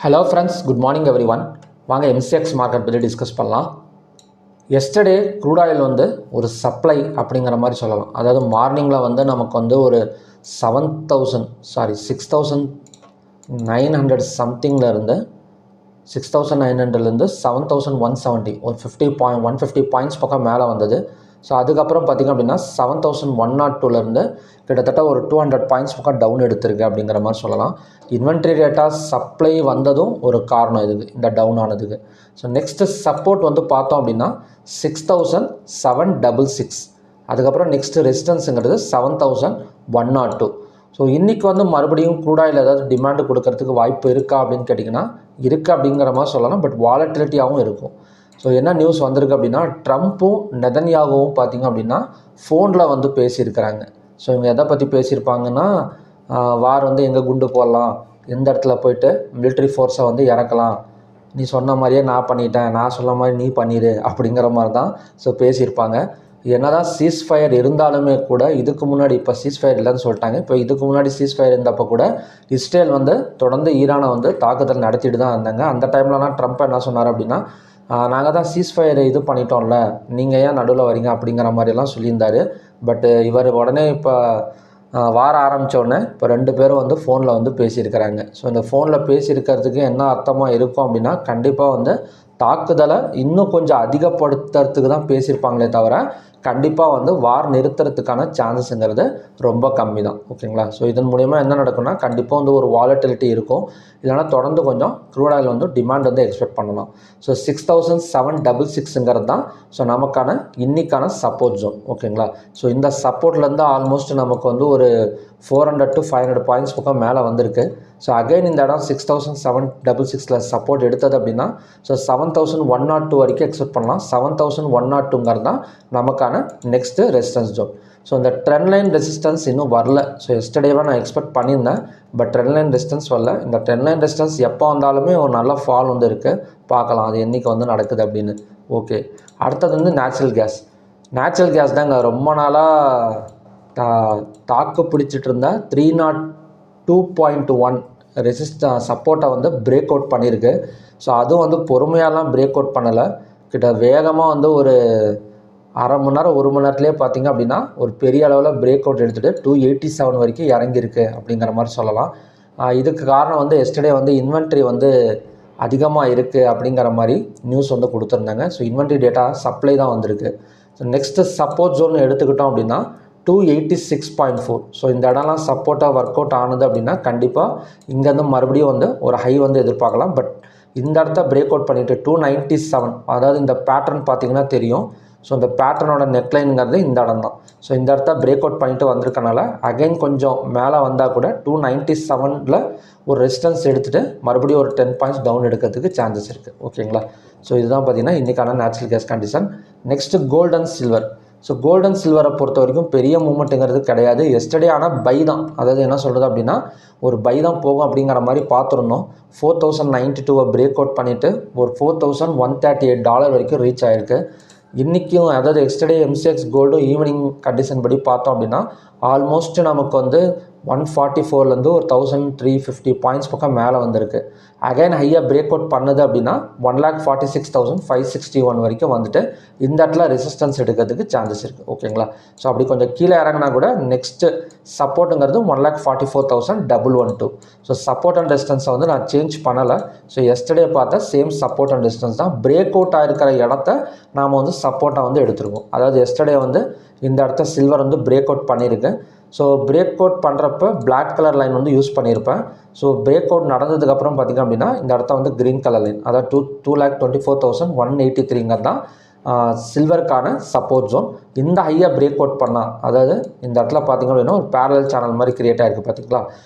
Hello friends, good morning every one. வாங்க MCX market பற்றி discuss பண்ணலாம். எஸ்டர்டே க்ரூட் ஆயில் வந்து ஒரு சப்ளை அப்படிங்கிற மாதிரி சொல்லலாம். அதாவது மார்னிங்கில் வந்து நமக்கு வந்து ஒரு 6,900 சம்திங்லேருந்து 6,900லேருந்து 7,170 ஒரு 150 பாயிண்ட்ஸ் பக்கம் மேலே வந்தது. ஸோ அதுக்கப்புறம் பார்த்திங்க அப்படின்னா 7,102லேருந்து கிட்டத்தட்ட ஒரு 200 பாயிண்ட்ஸ் பக்கம் டவுன் எடுத்திருக்கு அப்படிங்கிற மாதிரி சொல்லலாம். இன்வென்ட்ரி டேட்டா சப்ளை வந்ததும் ஒரு காரணம் இதுக்கு, இந்த டவுன் ஆனதுக்கு. ஸோ நெக்ஸ்ட்டு சப்போர்ட் வந்து பார்த்தோம் அப்படின்னா 6,766. அதுக்கப்புறம் நெக்ஸ்ட்டு ரெசிஸ்டன்ஸுங்கிறது 7,102. ஸோ இன்றைக்கி வந்து மறுபடியும் க்ரூட் ஆயில் ஏதாவது டிமாண்டு கொடுக்கறதுக்கு வாய்ப்பு இருக்கா அப்படின்னு கேட்டிங்கன்னா இருக்குது அப்படிங்கிற மாதிரி சொல்லலாம். பட் வாலட்டிலிட்டியாகவும் இருக்கும். ஸோ என்ன நியூஸ் வந்திருக்கு அப்படின்னா, ட்ரம்ப்பும் நெதன்யாகுவும் பார்த்திங்க அப்படின்னா ஃபோனில் வந்து பேசியிருக்கிறாங்க. ஸோ இவங்க எதை பற்றி பேசியிருப்பாங்கன்னா, வார் வந்து எங்கே குண்டு போடலாம், எந்த இடத்துல போயிட்டு மிலிட்ரி ஃபோர்ஸை வந்து இறக்கலாம், நீ சொன்ன மாதிரியே நான் பண்ணிட்டேன், நான் சொன்ன மாதிரி நீ பண்ணிடு அப்படிங்கிற மாதிரி தான் ஸோ பேசியிருப்பாங்க. என்னதான் சீஸ்ஃபயர் இருந்தாலுமே கூட இதுக்கு முன்னாடி, இப்போ சீஸ்ஃபயர் இல்லைன்னு சொல்லிட்டாங்க, இப்போ இதுக்கு முன்னாடி சீஸ்ஃபயர் இருந்தப்போ கூட இஸ்ரேல் வந்து தொடர்ந்து ஈரானை வந்து தாக்குதல் நடத்திட்டு தான் இருந்தாங்க. அந்த டைம்லலாம் ட்ரம்ப் என்ன சொன்னார் அப்படின்னா, நாங்கள் தான் சீஸ்ஃபயர் இது பண்ணிட்டோம்ல, நீங்கள் ஏன் நடுவில் வரீங்க அப்படிங்கிற மாதிரிலாம் சொல்லியிருந்தார். பட்டு இவர் உடனே இப்போ வார ஆரம்பித்தோடனே இப்போ 2 பேரும் வந்து ஃபோனில் வந்து பேசியிருக்கிறாங்க. ஸோ இந்த ஃபோனில் பேசியிருக்கிறதுக்கு என்ன அர்த்தமாக இருக்கும் அப்படின்னா, கண்டிப்பாக வந்து தாக்குதலை இன்னும் கொஞ்சம் அதிகப்படுத்துறதுக்கு தான் பேசியிருப்பாங்களே தவிர கண்டிப்பாக வந்து வார் நிறுத்துறதுக்கான சான்சஸ்ங்கிறது ரொம்ப கம்மி தான். ஓகேங்களா? ஸோ இதன் மூலிமா என்ன நடக்கும்னா, கண்டிப்பாக வந்து ஒரு வாலட்டிலிட்டி இருக்கும். இல்லைனா தொடர்ந்து கொஞ்சம் க்ரூட் ஆயில் வந்து டிமாண்ட் வந்து எக்ஸ்பெக்ட் பண்ணலாம். ஸோ 6,766ங்கிறது தான் ஸோ நமக்கான இன்றைக்கான சப்போர்ட் ஜோன். ஓகேங்களா? ஸோ இந்த சப்போர்ட்லேருந்து ஆல்மோஸ்ட் நமக்கு வந்து ஒரு 400 to 500 பாயிண்ட்ஸ் பக்கம் மேலே வந்திருக்கு. ஸோ அகைன் இந்த இடம் 6,766 சப்போர்ட் எடுத்தது அப்படின்னா ஸோ 7,102 வரைக்கும் எக்ஸ்பெக்ட் பண்ணலாம். 7,102ங்கிறது தான் நமக்கான நெக்ஸ்ட்டு ரெசிஸ்டன்ஸ் ஜோன். ஸோ இந்த ட்ரெண்ட் லைன் ரெசிஸ்டன்ஸ் இன்னும் வரல. ஸோ எஸ்டர்டேவாக நான் எக்ஸ்பெக்ட் பண்ணியிருந்தேன், பட் ட்ரெண்ட் லைன் ரெசிஸ்டன்ஸ் வரல. இந்த ட்ரெண்ட் லைன் ரெசிஸ்டன்ஸ் எப்போ வந்தாலுமே ஒரு நல்ல ஃபால் வந்து இருக்குது, பார்க்கலாம் அது என்றைக்கு வந்து நடக்குது அப்படின்னு. ஓகே, அடுத்தது வந்து நேச்சுரல் கேஸ். நேச்சுரல் கேஸ் தான் இங்கே ரொம்ப நாளாக தாக்கு பிடிச்சிட்டு இருந்த 302.1 சப்போர்ட்டை வந்து பிரேக் அவுட் பண்ணியிருக்கு. ஸோ அதுவும் வந்து பொறுமையாலாம் பிரேக் அவுட் பண்ணலை, வேகமாக வந்து ஒரு அரை மணி நேரம் 1 மணி நேரத்துலேயே பார்த்திங்க அப்படின்னா ஒரு பெரிய அளவில் பிரேக் அவுட் எடுத்துகிட்டு 287 வரைக்கும் இறங்கியிருக்கு அப்படிங்கிற மாதிரி சொல்லலாம். இதுக்கு காரணம் வந்து எஸ்டர்டே வந்து இன்வென்ட்ரி வந்து அதிகமாக இருக்குது அப்படிங்கிற மாதிரி நியூஸ் வந்து கொடுத்துருந்தாங்க. ஸோ இன்வென்ட்ரி டேட்டா சப்ளை தான் வந்திருக்கு. ஸோ நெக்ஸ்ட்டு சப்போர்ட் ஜோன் எடுத்துக்கிட்டோம் அப்படின்னா 286.4. ஸோ இந்த இடம்லாம் சப்போர்ட்டாக ஒர்க் அவுட் ஆனது அப்படின்னா கண்டிப்பாக இங்கேருந்து மறுபடியும் வந்து ஒரு ஹை வந்து எதிர்பார்க்கலாம். பட் இந்த இடத்த பிரேக் அவுட் பண்ணிவிட்டு 297, அதாவது இந்த பேட்டர்ன் பார்த்திங்கன்னா தெரியும். ஸோ இந்த பேட்டர்னோட நெக்லைனுங்கிறது இந்த இடம் தான். ஸோ இந்த இடத்த பிரேக் அவுட் பண்ணிட்டு வந்திருக்கனால அகைன் கொஞ்சம் மேலே வந்தால் கூட 297ல் ஒரு ரெசிஸ்டன்ஸ் எடுத்துகிட்டு மறுபடியும் ஒரு 10 பாயிண்ட்ஸ் டவுன் எடுக்கிறதுக்கு சான்சஸ் இருக்குது. ஓகேங்களா? ஸோ இதுதான் பார்த்திங்கன்னா இன்றைக்கான natural gas condition. Next gold and silver. So gold and சில்வரை பொறுத்த வரைக்கும் பெரிய மூமெண்ட்டுங்கிறது கிடையாது. எஸ்டர்டே ஆனால் பை தான், அதாவது என்ன சொல்கிறது அப்படின்னா ஒரு பை தான் போகும் அப்படிங்கிற மாதிரி பார்த்துருந்தோம். 4,092 பிரேக் அவுட் பண்ணிவிட்டு ஒரு $4,138 வரைக்கும் ரீச் ஆகிருக்கு. இன்றைக்கும் அதாவது எஸ்டர்டே எம்சிஎக்ஸ் கோல்டும் ஈவினிங் கண்டிஷன் படி பார்த்தோம் அப்படின்னா ஆல்மோஸ்ட் நமக்கு வந்து 144லேருந்து ஒரு 1,350 பாயிண்ட்ஸ் பக்கம் மேலே வந்திருக்கு. அகைன் ஹையாக பிரேக் அவுட் பண்ணுது அப்படின்னா 1,46,561 வரைக்கும் வந்துட்டு இந்த இடத்துல ரெசிஸ்டன்ஸ் எடுக்கிறதுக்கு சான்சஸ் இருக்குது. ஓகேங்களா? ஸோ அப்படி கொஞ்சம் கீழே இறங்கினா கூட நெக்ஸ்ட்டு சப்போர்ட்டுங்கிறது 1,44,112. ஸோ சப்போர்ட் அண்ட் ரெசிஸ்டன்ஸை வந்து நான் சேஞ்ச் பண்ணலை. ஸோ எஸ்டர்டே பார்த்த சேம் சப்போர்ட் அண்ட் ரெசிஸ்டன்ஸ் தான். பிரேக் அவுட் ஆகிருக்கிற இடத்த நாம் வந்து சப்போர்ட்டாக வந்து எடுத்துருக்கோம். அதாவது எஸ்டர்டே வந்து இந்த இடத்த சில்வர் வந்து பிரேக் அவுட் பண்ணியிருக்கேன். ஸோ பிரேக் அவுட் பண்ணுறப்ப பிளாக் கலர் லைன் வந்து யூஸ் பண்ணியிருப்பேன். ஸோ பிரேக் அவுட் நடந்ததுக்கப்புறம் பார்த்திங்க அப்படின்னா இந்த இடத்த வந்து க்ரீன் கலர் லைன், அதாவது 2,24,183 தான் சில்வருக்கான சப்போர்ட் ஜோன். இந்த ஹையாக பிரேக் அவுட் பண்ணால், அதாவது இந்த இடத்துல பார்த்திங்க அப்படின்னா ஒரு பேரலல் சேனல் மாதிரி க்ரியேட் ஆகிருக்கு பார்த்திங்களா.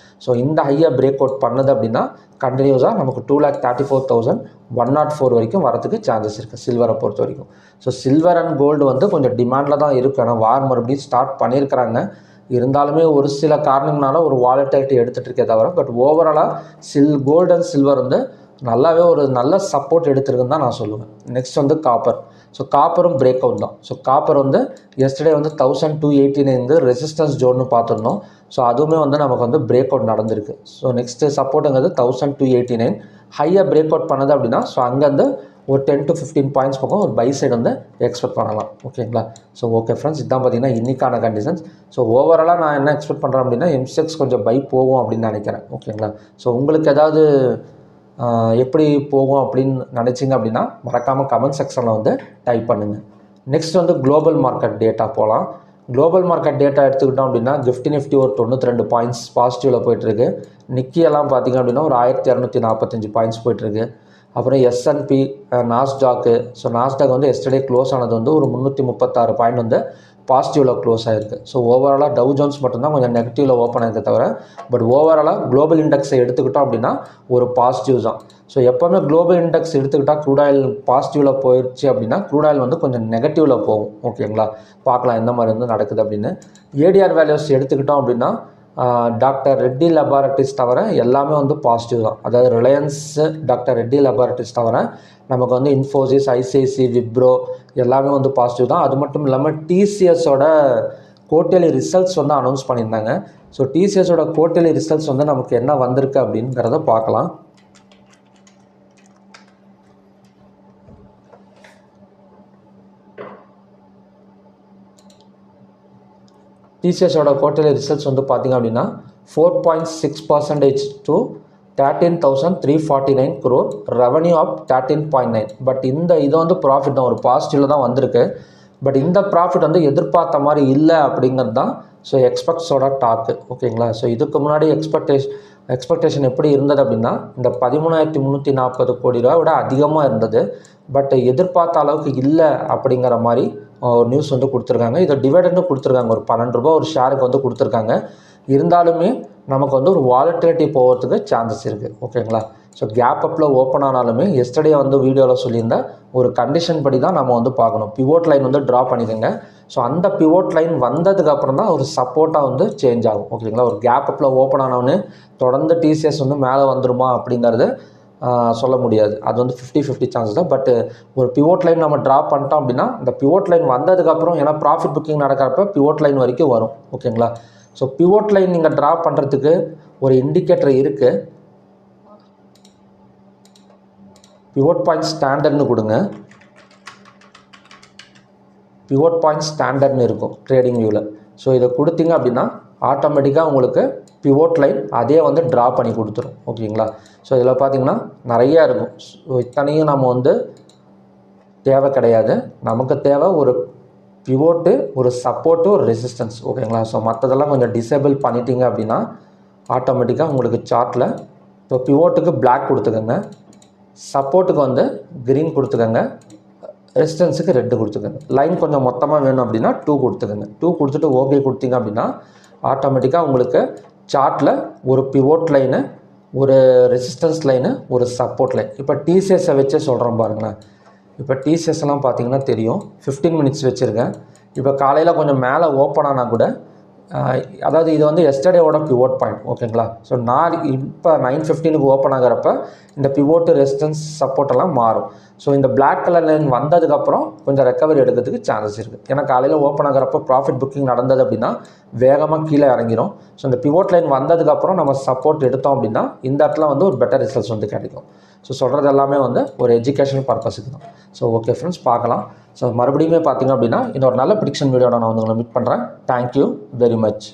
ஸோ இந்த ஹையாக பிரேக் அவுட் பண்ணுது அப்படின்னா கண்டினியூஸாக நமக்கு 2,34,104 வரைக்கும் வரதுக்கு சான்சஸ் இருக்குது சில்வரை பொறுத்த வரைக்கும். ஸோ சில்வர் அண்ட் கோல்டு வந்து கொஞ்சம் டிமாண்டில் தான் இருக்கும். ஏன்னா வார் மறுபடியும் ஸ்டார்ட் பண்ணியிருக்கிறாங்க. இருந்தாலுமே ஒரு சில காரணங்களால ஒரு வாலட்டிலிட்டி எடுத்துகிட்டு இருக்கே தவிர, பட் ஓவராலாக கோல்டு அண்ட் சில்வர் வந்து நல்லாவே ஒரு நல்ல சப்போர்ட் எடுத்துருக்குன்னு தான் நான் சொல்லுவேன். நெக்ஸ்ட் வந்து காப்பர். ஸோ காப்பரும் பிரேக் அவுட் தான். ஸோ காப்பர் வந்து எஸ்டர்டே வந்து 1,289 ரெசிஸ்டன்ஸ் ஜோன்னு பார்த்துருந்தோம். ஸோ அதுவுமே வந்து நமக்கு வந்து பிரேக் அவுட் நடந்திருக்கு. ஸோ நெக்ஸ்ட்டு சப்போர்ட்டுங்கிறது 1,289. ஹையாக பிரேக் அவுட் பண்ணது அப்படின்னா ஸோ அங்கேருந்து ஒரு 10 to 15 பாயிண்ட்ஸ் பக்கம் ஒரு பை சைடு வந்து எக்ஸ்பெக்ட் பண்ணலாம். ஓகேங்களா? ஸோ ஓகே ஃப்ரெண்ட்ஸ், இதுதான் பார்த்தீங்கன்னா இன்றைக்கான கண்டிஷன்ஸ். ஸோ ஓவராலாக நான் என்ன எக்ஸ்பெக்ட் பண்ணுறேன் அப்படின்னா MCX கொஞ்சம் பை போகும் அப்படின்னு நினைக்கிறேன். ஓகேங்களா? ஸோ உங்களுக்கு ஏதாவது எப்படி போகும் அப்படின்னு நினச்சிங்க அப்படின்னா மறக்காமல் கமெண்ட் செக்ஷனில் வந்து டைப் பண்ணுங்கள். நெக்ஸ்ட் வந்து குளோபல் மார்க்கெட் டேட்டா போகலாம். குளோபல் மார்க்கெட் டேட்டா எடுத்துக்கிட்டோம் அப்படின்னா நிஃப்டி ஒரு 92 பாயிண்ட்ஸ் பாசிட்டிவில் போயிட்டுருக்கு. நிக்கி எல்லாம் பார்த்திங்க அப்படின்னா ஒரு 1245 பாயிண்ட்ஸ் போயிட்டுருக்கு. அப்புறம் S&P, நாஸ்டாக்கு. ஸோ நாஸ்டாக் வந்து எஸ்டர்டே க்ளோஸ் ஆனது வந்து ஒரு 336 பாயிண்ட் வந்து பாசிட்டிவில் க்ளோஸ் ஆகிருக்கு. ஸோ ஓவராலாக டவ் ஜோன்ஸ் மட்டும்தான் கொஞ்சம் நெகட்டிவில் ஓப்பன் ஆகிருக்க தவிர பட் ஓவராலாக குளோபல் இண்டெக்ஸை எடுத்துக்கிட்டோம் அப்படின்னா ஒரு பாசிட்டிவ் தான். ஸோ எப்போவுமே குளோபல் இண்டெக்ஸ் எடுத்துக்கிட்டால் க்ரூட் ஆயில் பாசிட்டிவில் போயிடுச்சு அப்படின்னா க்ரூட் ஆயில் வந்து கொஞ்சம் நெகட்டிவில் போகும். ஓகேங்களா? பார்க்கலாம் எந்த மாதிரி வந்து நடக்குது அப்படின்னு. ADR வேல்யூஸ் எடுத்துக்கிட்டோம் அப்படின்னா டாக்டர் ரெட்டி லெபார்ட்டரிஸ் தவிர எல்லாமே வந்து பாசிட்டிவ் தான். அதாவது ரிலையன்ஸு, டாக்டர் ரெட்டி லெபார்ட்டரிஸ் தவிர நமக்கு வந்து இன்ஃபோசிஸ், ICICI, விப்ரோ எல்லாமே வந்து பாசிட்டிவ் தான். அது மட்டும் இல்லாமல் TCSோட குவார்ட்டர்லி ரிசல்ட்ஸ் வந்து அனௌன்ஸ் பண்ணியிருந்தாங்க. ஸோ TCSோட குவார்ட்டர்லி ரிசல்ட்ஸ் வந்து நமக்கு என்ன வந்திருக்கு அப்படிங்கிறத பார்க்கலாம். TCSோட குவார்ட்டர்லி ரிசல்ட்ஸ் வந்து பார்த்திங்க அப்படின்னா 4.6% to 13,349 crore, revenue of 13.9. But இது வந்து ப்ராஃபிட் தான், ஒரு பாசிட்டிவில் தான் வந்திருக்கு. பட் இந்த ப்ராஃபிட் வந்து எதிர்பார்த்த மாதிரி இல்லை அப்படிங்கிறது தான் ஸோ எக்ஸ்பெக்ட்ஸோட டாக்கு. ஓகேங்களா? ஸோ இதுக்கு முன்னாடி எக்ஸ்பெக்டேஷன் எப்படி இருந்தது அப்படின்னா இந்த 13,340 கோடி ரூபா விட அதிகமாக இருந்தது. பட் எதிர்பார்த்த அளவுக்கு இல்லை அப்படிங்கிற மாதிரி ஒரு நியூஸ் வந்து கொடுத்துருக்காங்க. இதை டிவிடெண்டும் கொடுத்துருக்காங்க, ஒரு 12 ரூபா ஒரு ஷேருக்கு வந்து கொடுத்துருக்காங்க. இருந்தாலுமே நமக்கு வந்து ஒரு வாலட்டிலிட்டி போகிறதுக்கு சான்சஸ் இருக்குது. ஓகேங்களா? ஸோ கேப் அப்பில் ஓப்பன் ஆனாலுமே எஸ்டர்டே வந்து வீடியோவில் சொல்லியிருந்தேன் ஒரு கண்டிஷன் படி தான் நம்ம வந்து பார்க்கணும். பிவோட் லைன் வந்து ட்ரா பண்ணிக்கோங்க. ஸோ அந்த பிவோட் லைன் வந்ததுக்கப்புறம் தான் ஒரு சப்போர்ட்டாக வந்து சேஞ்ச் ஆகும். ஓகேங்களா? ஒரு கேப் அப்பில் ஓப்பன் ஆனவொன்னே தொடர்ந்து TCS வந்து மேலே வந்துருமா அப்படிங்கிறது சொல்ல முடியாது. அது வந்து 50-50 சான்ஸ் தான். பட் ஒரு பிவோட் லைன் நம்ம ட்ரா பண்ணிட்டோம் அப்படின்னா இந்த பிவோட் லைன் வந்ததுக்கப்புறம் ஏன்னா ப்ராஃபிட் புக்கிங் நடக்கிறப்ப பிவோட் லைன் வரைக்கும் வரும். ஓகேங்களா? ஸோ பிவோட் லைன் நீங்கள் ட்ரா பண்ணுறதுக்கு ஒரு இண்டிகேட்டர் இருக்குது. பிவோட் பாயிண்ட் ஸ்டாண்டர்ட்னு கொடுங்க. பிவோட் பாயிண்ட் ஸ்டாண்டர்ட்னு இருக்கும் ட்ரேடிங் வியூவில். ஸோ இதை கொடுத்தீங்க அப்படின்னா ஆட்டோமேட்டிக்காக உங்களுக்கு பிவோட் லைன் அதே வந்து ட்ரா பண்ணி கொடுத்துரும். ஓகேங்களா? ஸோ இதில் பார்த்திங்கன்னா நிறையா இருக்கும். ஸோ இத்தனையும் நம்ம வந்து தேவை கிடையாது. நமக்கு தேவை ஒரு பிவோட்டு, ஒரு சப்போர்ட்டு, ஒரு ரெசிஸ்டன்ஸ். ஓகேங்களா? ஸோ மற்றதெல்லாம் கொஞ்சம் டிசேபிள் பண்ணிட்டீங்க அப்படின்னா ஆட்டோமேட்டிக்காக உங்களுக்கு சார்ட்டில் இப்போ பிவோட்டுக்கு பிளாக் கொடுத்துக்கோங்க, சப்போர்ட்டுக்கு வந்து க்ரீன் கொடுத்துக்கோங்க, ரெசிஸ்டன்ஸுக்கு ரெட்டு கொடுத்துக்கோங்க. லைன் கொஞ்சம் மொத்தமாக வேணும் அப்படின்னா 2 கொடுத்துக்கோங்க. 2 கொடுத்துட்டு ஓகே கொடுத்தீங்க அப்படின்னா ஆட்டோமேட்டிக்காக உங்களுக்கு சார்ட்டில் ஒரு பிவோட் லைனு, ஒரு ரெசிஸ்டன்ஸ் லைனு, ஒரு சப்போர்ட் லைன். இப்போ TCSஐ வச்சே சொல்கிறோம் பாருங்களேன். இப்போ TCSலாம் பார்த்தீங்கன்னா தெரியும் 15 மினிட்ஸ் வச்சுருக்கேன். இப்போ காலையில் கொஞ்சம் மேலே ஓப்பன் ஆனால் கூட அதாவது இது வந்து எஸ்டர்டேவோட பிவோட் பாயிண்ட். ஓகேங்களா? ஸோ நான் இப்போ 9:15க்கு ஓப்பன் ஆகிறப்ப இந்த பிவோட்டு, ரெசிஸ்டன்ஸ், சப்போர்ட்டெல்லாம் மாறும். ஸோ இந்த பிளாக் கலர் லைன் வந்ததுக்கப்புறம் கொஞ்சம் ரெக்கவரி எடுக்கிறதுக்கு சான்சஸ் இருக்குது. ஏன்னா காலையில் ஓப்பன் ஆகிறப்ப ப்ராஃபிட் புக்கிங் நடந்தது அப்படின்னா வேகமாக கீழே இறங்கிடும். ஸோ இந்த பிவோட் லைன் வந்ததுக்கப்புறம் நம்ம சப்போர்ட் எடுத்தோம் அப்படின்னா இந்த இடத்துல வந்து ஒரு பெட்டர் ரிசல்ட்ஸ் வந்து கிடைக்கும். ஸோ சொல்கிறது எல்லாமே வந்து ஒரு எஜுகேஷனல் பர்பஸுக்கு தான். ஸோ ஓகே ஃப்ரெண்ட்ஸ், பார்க்கலாம். ஸோ மறுபடியுமே பார்த்திங்க அப்படின்னா இன்னொரு நல்ல ப்ரிடிக்ஷன் வீடியோட நான் வந்து உங்களை மீட் பண்ணுறேன். Thank you very much.